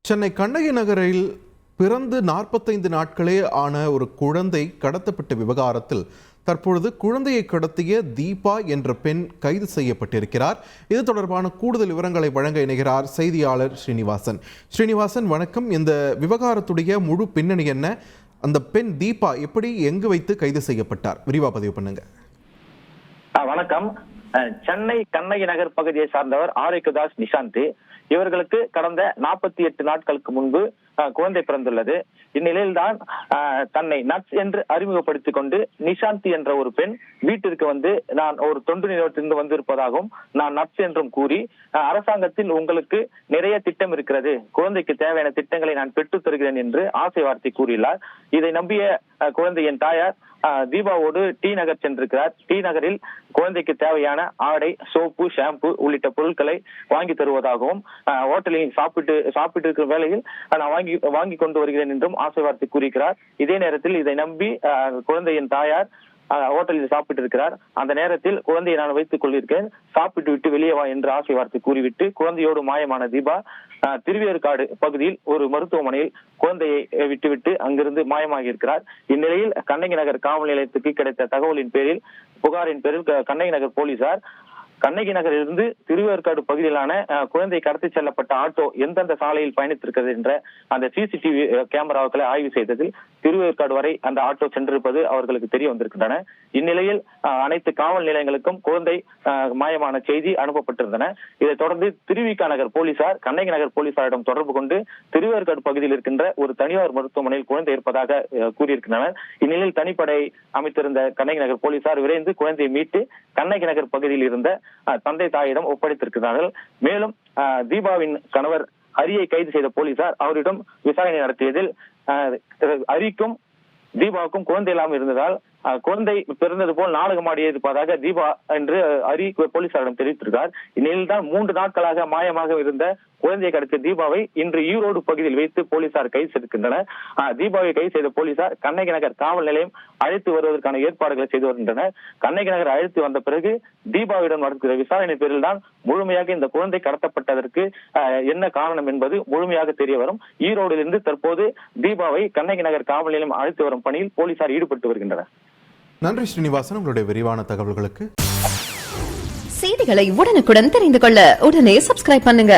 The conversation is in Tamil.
சென்னை கண்ணகி நகரில் பிறந்து 45 நாட்களே ஆன ஒரு குழந்தை கடத்தப்பட்ட விவகாரத்தில் தற்பொழுது குழந்தையை கடத்திய தீபா என்ற பெண் கைது செய்யப்பட்டிருக்கிறார். இது தொடர்பான கூடுதல் விவரங்களை வழங்க இணைகிறார் செய்தியாளர் ஸ்ரீனிவாசன். ஸ்ரீனிவாசன், வணக்கம். இந்த விவகாரத்துடைய முழு பின்னணி என்ன? அந்த பெண் தீபா எப்படி எங்கு வைத்து கைது செய்யப்பட்டார்? விரிவா பதிவு பண்ணுங்க. வணக்கம். சென்னை கண்ணகி நகர் பகுதியை சார்ந்தவர் ஆரோக்கியதாஸ் நிஷாந்த். இவர்களுக்கு கடந்த 48 நாட்களுக்கு முன்பு குழந்தை பிறந்துள்ளது. இந்நிலையில்தான் தன்னை நட்ஸ் என்று அறிமுகப்படுத்திக் கொண்டு நிஷாந்தி என்ற ஒரு பெண் வீட்டிற்கு வந்து நான் ஒரு தொண்டு நிறுவனத்திலிருந்து வந்திருப்பதாகவும் நான் நட்ஸ் என்றும் கூறி அரசாங்கத்தில் உங்களுக்கு நிறைய திட்டம் இருக்கிறது, குழந்தைக்கு தேவையான திட்டங்களை நான் பெற்றுத் தருகிறேன் என்று ஆசை வார்த்தை கூறியுள்ளார். இதை நம்பிய குழந்தையின் தாயார் தீபாவோடு டி நகர் சென்றிருக்கிறார். டி நகரில் குழந்தைக்கு தேவையான ஆடை, சோப்பு, ஷாம்பு உள்ளிட்ட பொருட்களை வாங்கி தருவதாகவும் ஹோட்டலில் சாப்பிட்டு இருக்கிற வேளையில் நான் வாங்கி கொண்டு வருகிறேன் என்றும் ஆசை வார்த்தை கூறுகிறார். இதே நேரத்தில் இதை நம்பி குழந்தையின் தாயார் ஹோட்டலில் சாப்பிட்டு இருக்கிறார். அந்த நேரத்தில் குழந்தையை நான் வைத்துக் கொள்ளிருக்கேன், சாப்பிட்டு விட்டு வெளியே வா என்று ஆசை வார்த்தை கூறிவிட்டு குழந்தையோடு மாயமான தீபா திருவேற்காடு பகுதியில் ஒரு மருத்துவமனையில் குழந்தையை விட்டுவிட்டு அங்கிருந்து மாயமாகி இருக்கிறார். இந்நிலையில் கண்ணகி நகர் காவல் நிலையத்துக்கு கிடைத்த தகவலின் பேரில், புகாரின் பேரில் கண்ணகி நகர் போலீசார் கண்ணகி நகரிலிருந்து திருவேற்காடு பகுதியிலான குழந்தை கடத்தி செல்லப்பட்ட ஆட்டோ எந்தெந்த சாலையில் பயணித்திருக்கிறது என்ற அந்த சிசிடிவி கேமராக்களை ஆய்வு செய்ததில் திருவேற்காடு வரை அந்த ஆட்டோ சென்றிருப்பது அவர்களுக்கு தெரிய வந்திருக்கின்றன. இந்நிலையில் அனைத்து காவல் நிலையங்களுக்கும் குழந்தை மாயமான செய்தி அனுப்பப்பட்டிருந்தன. இதைத் தொடர்ந்து திருவிக நகர் போலீசார் கண்ணகி நகர் போலீசாரிடம் தொடர்பு கொண்டு திருவேற்காடு பகுதியில் இருக்கின்ற ஒரு தனியார் மருத்துவமனையில் குழந்தை இருப்பதாக கூறியிருக்கின்றனர். இந்நிலையில் தனிப்படை அமைத்திருந்த கண்ணகி நகர் போலீசார் விரைந்து குழந்தையை மீட்டு கண்ணகி நகர் பகுதியில் இருந்த தந்தை தாயிடம் ஒப்படைத்திருக்கிறார்கள். மேலும் தீபாவின் கணவர் ஹரியை கைது செய்த போலீசார் அவரிடம் விசாரணை நடத்தியதில் ஹரிக்கும் தீபாவுக்கும் குழந்தை இல்லாமல் இருந்ததால் குழந்தை பிறந்தது போல் நாடகமாடியே இருப்பதாக தீபா என்று ஹரி போலீசாரிடம் தெரிவித்திருக்கிறார். இந்நிலையில் தான் 3 நாட்களாக மாயமாக இருந்த குழந்தையை கடத்திய தீபாவை இன்று ஈரோடு பகுதியில் வைத்து போலீசார் கைது செய்திருக்கின்றனர். தீபாவை கைது செய்த போலீசார் கண்ணகி நகர் காவல் நிலையம் அழைத்து வருவதற்கான ஏற்பாடுகளை செய்து வருகின்றனர். கண்ணகி நகர் அழைத்து வந்த பிறகு தீபாவிடம் நடக்கிற விசாரணை பேரில் தான் முழுமையாக இந்த குழந்தை கடத்தப்பட்டதற்கு என்ன காரணம் என்பது முழுமையாக தெரிய வரும். ஈரோடிலிருந்து தற்போது தீபாவை கண்ணகி நகர் காவல் நிலையம் அழைத்து வரும் பணியில் போலீசார் ஈடுபட்டு வருகின்றனர். நன்றி ஸ்ரீனிவாசன், உங்களுடைய விரிவான தகவல்களுக்கு. செய்திகளை உடனுக்குடன் தெரிந்து கொள்ள உடனே சப்ஸ்கிரைப் பண்ணுங்க.